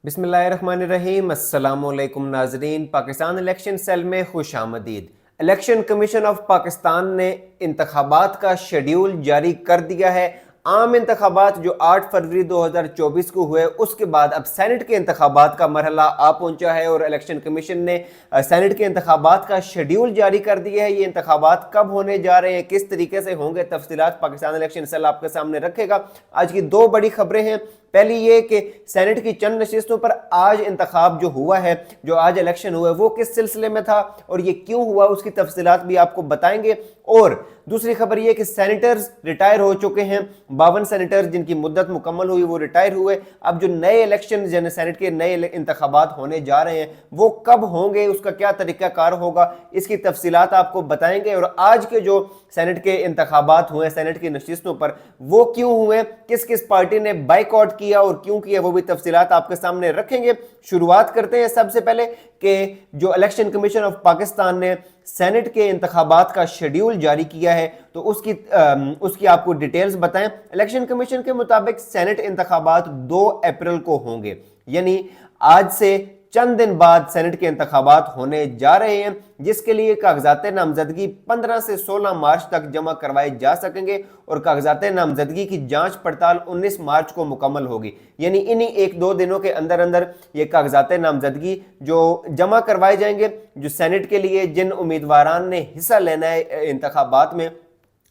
बिस्मिल्लाहिर्रहमानिर्रहीम। अस्सलामुअलैकुम नाजरीन। पाकिस्तान इलेक्शन सेल में खुश आमदीद। इलेक्शन कमीशन ऑफ पाकिस्तान ने इंतखाबात का शेड्यूल जारी कर दिया है। आम इंतखाबात जो 8 फरवरी 2024 को हुए, उसके बाद अब सेनेट के इंतखाबात का मरहला आ पहुंचा है और इलेक्शन कमीशन ने सेनेट के इंतखाबात का शेड्यूल जारी कर दिया है। ये इंतखाबात कब होने जा रहे हैं, किस तरीके से होंगे, तफसीलात पाकिस्तान इलेक्शन सेल आपके सामने रखेगा। आज की दो बड़ी खबरें हैं। पहली ये कि सेनेट की चंद नशिस्तों पर आज इंतखाब जो हुआ है, जो आज इलेक्शन हुआ है, वो किस सिलसिले में था और ये क्यों हुआ, उसकी तफसीलात भी आपको बताएंगे। और दूसरी खबर ये कि सेनेटर्स रिटायर हो चुके हैं। 52 सेनेटर्स जिनकी मुद्दत मुकम्मल हुई वो रिटायर हुए। अब जो नए इलेक्शन यानी सेनेट के नए इंतखाबात होने जा रहे हैं वो कब होंगे, उसका क्या तरीकाकार होगा, इसकी तफसीलात आपको बताएंगे। और आज के जो सेनेट के इंतखाबात हुए सेनेट की नशिस्तों पर, वो क्यों हुए, किस किस पार्टी ने बाइकआउट किया और क्यों किया, वो भी तफसीलात आपके सामने रखेंगे। शुरुआत करते हैं सबसे पहले कि जो इलेक्शन कमीशन ऑफ पाकिस्तान ने सेनेट के इंतखाबात का शेड्यूल जारी किया है तो उसकी आपको डिटेल्स बताएं। इलेक्शन कमीशन के मुताबिक सेनेट इंतखाबात 2 अप्रैल को होंगे, यानी आज से चंद दिन बाद सेनेट के इंतखाबात होने जा रहे हैं, जिसके लिए कागजात नामजदगी 15 से 16 मार्च तक जमा करवाए जा सकेंगे और कागजात नामजदगी की जांच पड़ताल 19 मार्च को मुकम्मल होगी। यानी इन्हीं 1-2 दिनों के अंदर अंदर ये कागजात नामजदगी जो जमा करवाए जाएंगे। जो सेनेट के लिए जिन उम्मीदवारान ने हिस्सा लेना है इंतखाबात में,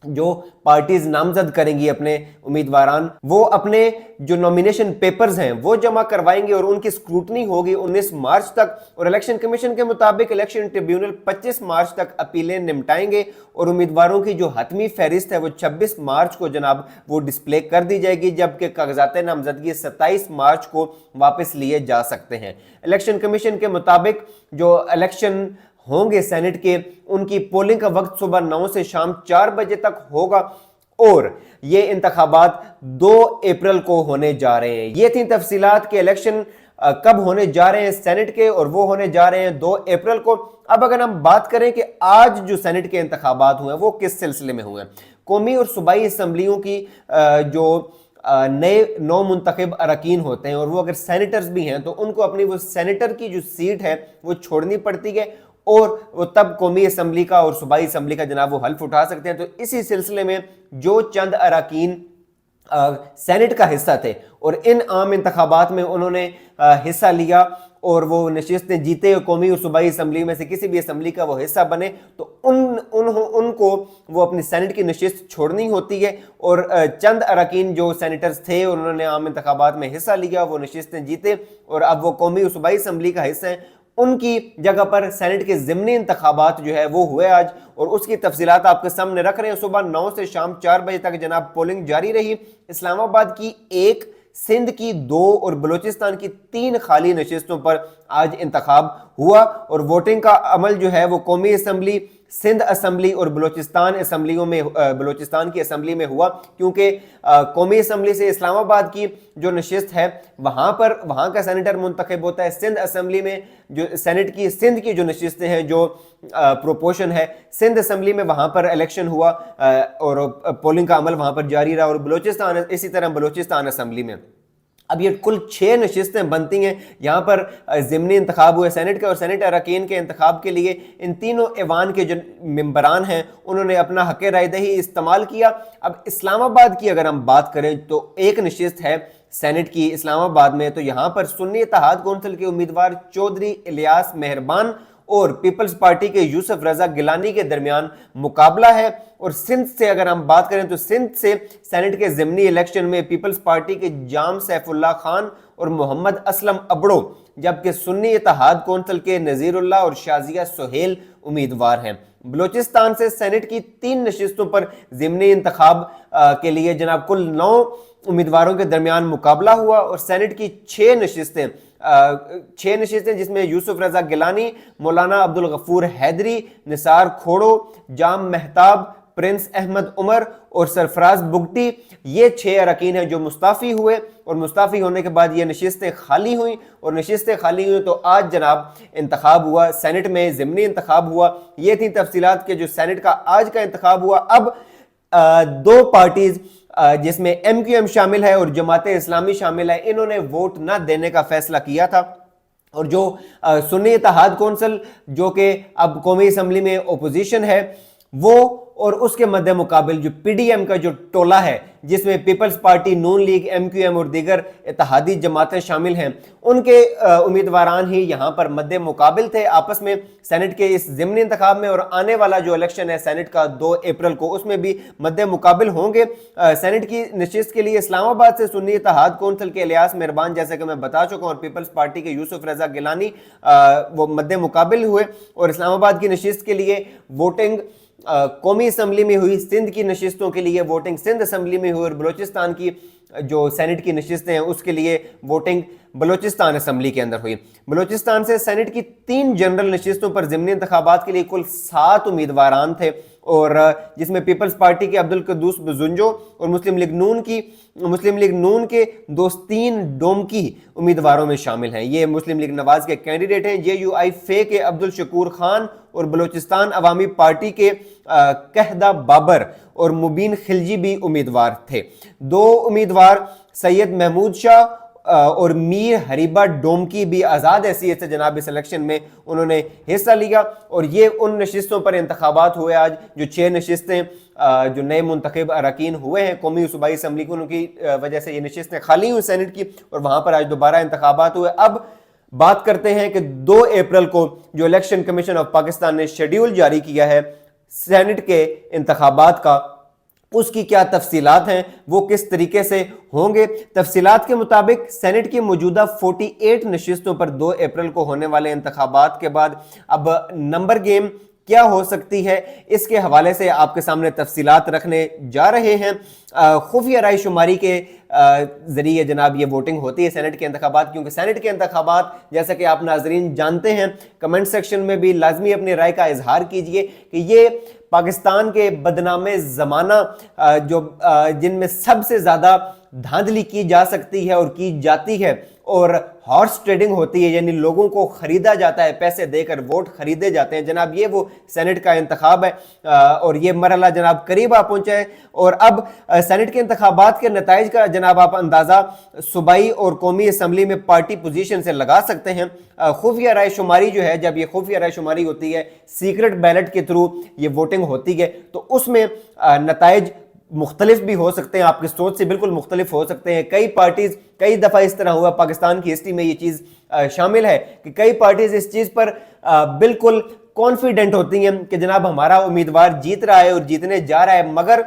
जो पार्टीज नामजद करेंगी अपने उम्मीदवारान, वो अपने जो नॉमिनेशन पेपर्स हैं वो जमा करवाएंगे और उनकी स्क्रूटनी होगी 19 मार्च तक। और इलेक्शन कमीशन के मुताबिक इलेक्शन ट्रिब्यूनल 25 मार्च तक अपीलें निपटाएंगे और उम्मीदवारों की जो हतमी फहरिस्त है वो 26 मार्च को जनाब वो डिस्प्ले कर दी जाएगी, जबकि कागजात नामजदगी 27 मार्च को वापस लिए जा सकते हैं। इलेक्शन कमीशन के मुताबिक जो इलेक्शन होंगे सेनेट के, उनकी पोलिंग का वक्त सुबह 9 से शाम 4 बजे तक होगा और ये इंतखाबात 2 अप्रैल को होने जा रहे हैं। ये थी तफसीलात के इलेक्शन कब होने जा रहे हैं सेनेट के, और वो होने जा रहे हैं 2 अप्रैल को। अब अगर हम बात करें कि आज जो सेनेट के इंतखाबात हुए वो किस सिलसिले में हुए, कौमी और सूबाई असम्बलियों की जो नए 9 मुंतखब अरकान होते हैं और वो अगर सेनेटर्स भी हैं तो उनको अपनी वो सेनेटर की जो सीट है वो छोड़नी पड़ती है और वो तब कौमी असम्बली का और सूबाई असम्बली का जनाब वो हल्फ उठा सकते हैं। तो इसी सिलसिले में जो चंद अरकान सेनेट का हिस्सा थे और इन आम इंतखाबात में उन्होंने हिस्सा लिया और वो नशिस्तें जीते, कौमी और सूबाई असम्बली में से किसी भी असम्बली का वो हिस्सा बने, तो उनको वो अपनी सेनेट की नशिस्त छोड़नी होती है। और चंद अरकान जो सेनेटर्स थे उन्होंने आम इंतखाबात में हिस्सा लिया, वो नशिस्तें जीते और अब वो कौमी और सूबाई असम्बली का हिस्सा हैं। उनकी जगह पर सेनेट के ज़िमनी इंतखाबात जो है वो हुए आज और उसकी तफसीलात आपके सामने रख रहे हैं। सुबह 9 से शाम 4 बजे तक जनाब पोलिंग जारी रही। इस्लामाबाद की 1, सिंध की 2 और बलूचिस्तान की 3 खाली नशिस्तों पर आज इंतखाब हुआ और वोटिंग का अमल जो है वो कौमी असम्बली, सिंध असम्बली और बलूचिस्तान असम्बलियों में बलूचिस्तान की असम्बली में हुआ, क्योंकि कौमी असम्बली से इस्लामाबाद की जो नशिस्त है वहाँ का सेनेटर मुंतखब होता है। सिंध असम्बली में जो सेनेट की सिंध की जो नशिस्तें हैं, जो प्रोपोर्शन है, सिंध असम्बली में वहाँ पर इलेक्शन हुआ और पोलिंग का अमल वहाँ पर जारी रहा और बलूचिस्तान इसी तरह बलूचिस्तान असम्बली में। अब ये कुल 6 नशिस्तें बनती हैं। यहाँ पर ज़िमनी इंतखाब हुए सेनेट के और सेनेट अरकान के इंतखाब के लिए इन तीनों ऐवान के जो मेंबरान हैं उन्होंने अपना हक़ राय दही इस्तेमाल किया। अब इस्लामाबाद की अगर हम बात करें तो एक नशिस्त है सेनेट की इस्लामाबाद में, तो यहाँ पर सुन्नी इत्तेहाद कौंसिल के उम्मीदवार चौधरी इलियास मेहरबान और पीपल्स पार्टी के यूसुफ रजा गिलानी के दरमियान मुकाबला है। और सिंध से अगर हम बात करें तो सिंध से सेनेट के ज़िमनी इलेक्शन में पीपल्स पार्टी के जाम सैफुल्ला खान और मोहम्मद असलम अबड़ो, जबकि सुन्नी इत्तेहाद कौंसिल के नज़ीरुल्लाह और शाजिया सुहेल उम्मीदवार हैं। बलूचिस्तान से सेनेट की 3 नशिस्तों पर ज़िमनी इंतखाब के लिए जनाब कुल 9 उम्मीदवारों के दरमियान मुकाबला हुआ और सेनेट की 6 नशिस्तें जिसमें यूसुफ रजा गिलानी, मौलाना अब्दुल गफूर हैदरी, निसार खोड़ो, जाम मेहताब, प्रिंस अहमद उमर और सरफराज बुगटी, ये 6 अरकान हैं जो मुस्ताफ़ी हुए और मुस्ताफ़ी होने के बाद ये नशिस्तें खाली हुई और नशिस्तें खाली हुई तो आज जनाब इंतखाब हुआ, सेनेट में ज़िमनी इंतखाब हुआ। ये थी तफसीलात के जो सेनेट का आज का इंतखाब हुआ। अब 2 पार्टीज जिसमें MQM शामिल है और जमात इस्लामी शामिल है, इन्होंने वोट न देने का फैसला किया था। और जो सुन्नी इत्तेहाद कौंसिल जो कि अब कौमी असम्बली में ओपोजिशन है, वो और उसके मद्दे मुकाबिल जो PDM का जो टोला है जिसमें पीपल्स पार्टी, नून लीग, MQM और दीगर इत्तेहादी जमातें शामिल हैं, उनके उम्मीदवारान ही यहाँ पर मद्दे मुकाबिल थे आपस में सेनेट के इस ज़िमनी इंतखाब में। और आने वाला जो इलेक्शन है सेनेट का 2 अप्रैल को, उसमें भी मद्दे मुकाबिल होंगे। सेनेट की नशिस्त के लिए इस्लामाबाद से सुन्नी इत्तेहाद कौंसिल के इलियास मेहरबान, जैसे कि मैं बता चुका हूँ, और पीपल्स पार्टी के यूसुफ रजा गिलानी वो मद्दे मुकाबिल हुए। और इस्लामाबाद की नशिस्त के लिए वोटिंग कौमी असम्बली में हुई, सिंध की नशिस्तों के लिए वोटिंग सिंध असम्बली में हुई, और बलूचिस्तान की जो सेनेट की नशिस्तें हैं उसके लिए वोटिंग बलूचिस्तान असम्बली के अंदर हुई। बलूचिस्तान से सेनेट की 3 जनरल नशिस्तों पर ज़िमनी इंतखाबात के लिए कुल 7 उम्मीदवारान थे, और जिसमें पीपल्स पार्टी के अब्दुल कुद्दूस बुजुंजो और मुस्लिम लीग नून के 3 डोमकी उम्मीदवारों में शामिल हैं। ये मुस्लिम लीग नवाज के कैंडिडेट हैं। JUI फे के अब्दुल शकूर खान और बलूचिस्तान अवामी पार्टी के कहदा बाबर और मुबीन खिलजी भी उम्मीदवार थे। 2 उम्मीदवार सैयद महमूद शाह और मीर हरीबा डोमकी भी आज़ाद हैसियत से जनाब इस इलेक्शन में उन्होंने हिस्सा लिया। और ये उन नशिस्तों पर इंतखाबात हुए आज, जो 6 नशिस्तें जो नए मुंतखब अरकान हुए हैं कौमी सूबाई असम्बली को, उनकी वजह से ये नशिस्तें खाली हुई सेनेट की, और वहाँ पर आज दोबारा इंतखाबात हुए। अब बात करते हैं कि 2 अप्रैल को जो इलेक्शन कमीशन ऑफ पाकिस्तान ने शेड्यूल जारी किया है सेनेट के इंतखाबात का, उसकी क्या तफसीलात हैं, वो किस तरीके से होंगे। तफसीलात के मुताबिक सेनेट की मौजूदा 48 नशिस्तों पर 2 अप्रैल को होने वाले इंतखाबात के बाद अब नंबर गेम क्या हो सकती है, इसके हवाले से आपके सामने तफसीलात रखने जा रहे हैं। खुफिया राय शुमारी के ज़रिए जनाब ये वोटिंग होती है सेनेट के इंतखाबात, क्योंकि सेनेट के इंतखाबात जैसा कि आप नाजरीन जानते हैं, कमेंट सेक्शन में भी लाजमी अपनी राय का इजहार कीजिए कि ये पाकिस्तान के बदनामे ज़माना जो जिनमें सबसे ज़्यादा धांधली की जा सकती है और की जाती है, और हॉर्स ट्रेडिंग होती है, यानी लोगों को खरीदा जाता है, पैसे देकर वोट खरीदे जाते हैं, जनाब ये वो सेनेट का इंतखाब है। और ये मरहला जनाब करीब आ पहुंचा है। और अब सेनेट के इंतखाबात के नताइज का जनाब आप अंदाज़ा सूबाई और कौमी असम्बली में पार्टी पोजीशन से लगा सकते हैं। खुफिया राय शुमारी जो है, जब ये खुफिया राय शुमारी होती है, सीक्रेट बैलेट के थ्रू ये वोटिंग होती है, तो उसमें नताइज मुख्तलिफ भी हो सकते हैं, आपकी सोच से बिल्कुल मुख्तलिफ हो सकते हैं। कई पार्टीज, कई दफ़ा इस तरह हुआ पाकिस्तान की हिस्ट्री में, ये चीज़ शामिल है कि कई पार्टीज इस चीज़ पर बिल्कुल कॉन्फिडेंट होती हैं कि जनाब हमारा उम्मीदवार जीत रहा है और जीतने जा रहा है, मगर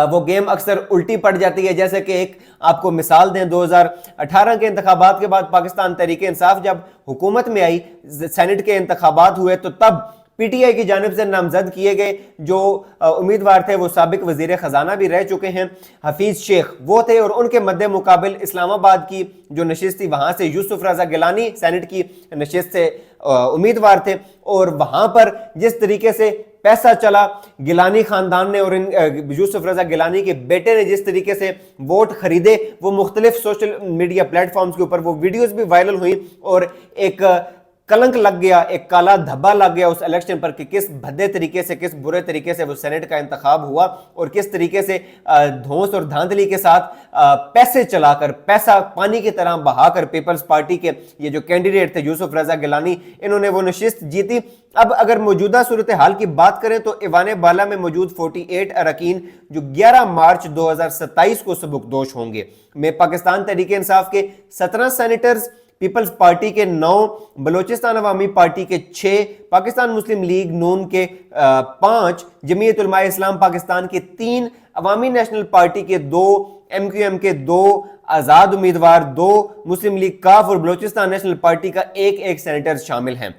वो गेम अक्सर उल्टी पड़ जाती है। जैसे कि एक आपको मिसाल दें, 2018 के इंतखाबात के बाद पाकिस्तान तहरीक इंसाफ जब हुकूमत में आई, सेनेट के इंतखाबात हुए, तो तब PTI की जानिब से नामजद किए गए जो उम्मीदवार थे वो साबिक वजीर ख़जाना भी रह चुके हैं, हफीज़ शेख वो थे, और उनके मद्दे मुकाबिल इस्लामाबाद की जो नशिस्त थी वहाँ से यूसुफ रजा गिलानी सेनेट की नशिस्त से उम्मीदवार थे। और वहाँ पर जिस तरीके से पैसा चला, गिलानी खानदान ने और यूसुफ रजा गिलानी के बेटे ने जिस तरीके से वोट खरीदे, वो मुख्तलिफ सोशल मीडिया प्लेटफॉर्म्स के ऊपर वो वीडियोस भी वायरल हुई, और एक कलंक लग गया, एक काला धब्बा लग गया उस इलेक्शन पर कि किस भद्दे तरीके से, किस बुरे तरीके से वो सेनेट का इंतखाब हुआ, और किस तरीके से धौंस और धांधली के साथ पैसे चलाकर, पैसा पानी की तरह बहाकर पीपल्स पार्टी के ये जो कैंडिडेट थे यूसुफ रजा गिलानी, इन्होंने वो नशिस्त जीती। अब अगर मौजूदा सूरत हाल की बात करें तो ईवान बाला में मौजूद 48 अरकान जो 11 मार्च 2027 को सबकदोश होंगे, में पाकिस्तान तहरीक इंसाफ के 17 सेनेटर्स, पीपल्स पार्टी के 9, बलूचिस्तान अवामी पार्टी के 6, पाकिस्तान मुस्लिम लीग नून के 5, जमीयत उलमा इस्लाम पाकिस्तान के 3, अवामी नेशनल पार्टी के 2, MQM के 2, आज़ाद उम्मीदवार 2, मुस्लिम लीग काफ और बलूचिस्तान नेशनल पार्टी का एक सेनेटर शामिल हैं।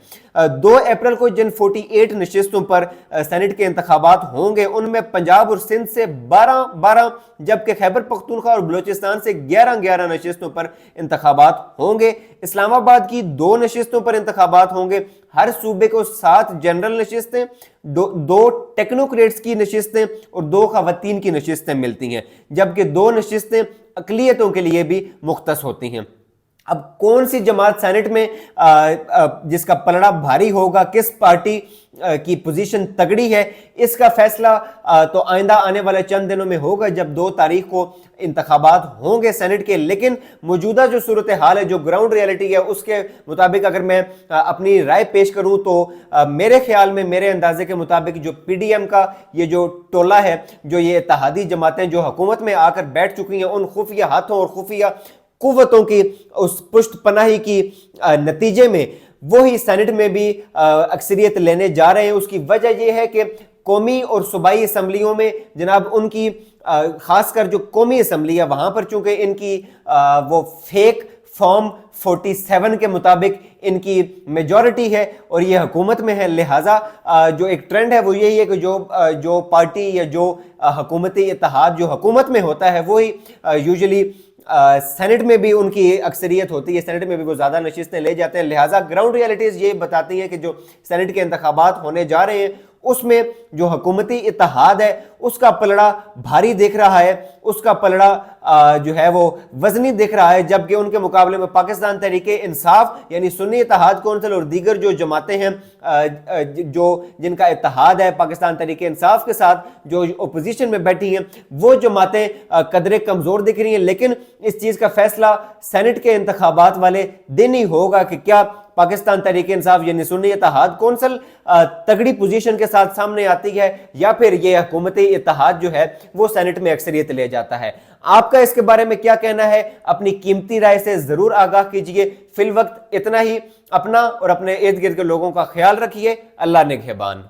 2 अप्रैल को जिन 48 नशिस्तों पर सेनेट के इंतखाबात होंगे, उनमें पंजाब और सिंध से 12, जबकि खैबर पख्तूनख्वा और बलूचिस्तान से 11 नशिस्तों पर इंतखाबात होंगे। इस्लामाबाद की 2 नशिस्तों पर इंतखाबात होंगे। हर सूबे को 7 जनरल नशिस्तें, 2 टेक्नोक्रेट्स की नशिस्तें और 2 खवातीन की नशिस्तें मिलती हैं, जबकि 2 नशिस्तें अक़लियतों के लिए भी मुख्तस होती हैं। अब कौन सी जमात सेनेट में जिसका पलड़ा भारी होगा, किस पार्टी की पोजीशन तगड़ी है, इसका फैसला तो आइंदा आने वाले चंद दिनों में होगा जब 2 तारीख को इंतखाबात होंगे सेनेट के। लेकिन मौजूदा जो सूरत हाल है, जो ग्राउंड रियलिटी है, उसके मुताबिक अगर मैं अपनी राय पेश करूं तो मेरे ख्याल में, मेरे अंदाजे के मुताबिक जो PDM का ये जो टोला है, जो ये इत्तेहादी जमातें जो हुकूमत में आकर बैठ चुकी हैं, उन खुफिया हाथों और खुफिया कुव्वतों की उस पुष्ट पनाही की नतीजे में वही सेनेट में भी अक्सरियत लेने जा रहे हैं। उसकी वजह यह है कि कौमी और सूबाई असम्बलियों में जनाब उनकी खासकर जो कौमी असम्बली है वहां पर चूंकि इनकी वो फेक फॉर्म 47 के मुताबिक इनकी मेजॉरिटी है और ये हुकूमत में है, लिहाजा जो एक ट्रेंड है वो यही है कि जो पार्टी या जो हुकूमती इत्तेहाद जो हुकूमत में होता है वही यूजुअली सेनेट में भी उनकी अक्सरियत होती है, सेनेट में भी वो ज़्यादा नशिस्तें ले जाते हैं। लिहाजा ग्राउंड रियलिटीज़ ये बताती है कि जो सेनेट के इंतखाबात होने जा रहे हैं उसमें जो हुकूमती इत्तेहाद है उसका पलड़ा भारी दिख रहा है, उसका पलड़ा जो है वो वजनी दिख रहा है, जबकि उनके मुकाबले में पाकिस्तान तहरीक इंसाफ यानी सुन्नी इत्तेहाद कौंसिल और दीगर जो जमातें हैं जो जिनका इत्तेहाद है पाकिस्तान तहरीक इंसाफ के साथ, जो अपोजिशन में बैठी हैं, वो जमातें कदरे कमज़ोर दिख रही हैं। लेकिन इस चीज़ का फैसला सेनेट के इंतखाबात वाले दिन ही होगा कि क्या पाकिस्तान तहरीक इंसाफ यानी सुन्नी इत्तेहाद कौंसिल तगड़ी पोजीशन के साथ सामने आती है या फिर ये हुकूमती इत्तेहाद जो है वो सेनेट में अक्सरियत ले जाता है। आपका इसके बारे में क्या कहना है? अपनी कीमती राय से जरूर आगाह कीजिए। फिल वक्त इतना ही। अपना और अपने इर्द गिर्द के लोगों का ख्याल रखिए। अल्लाह निगहबान।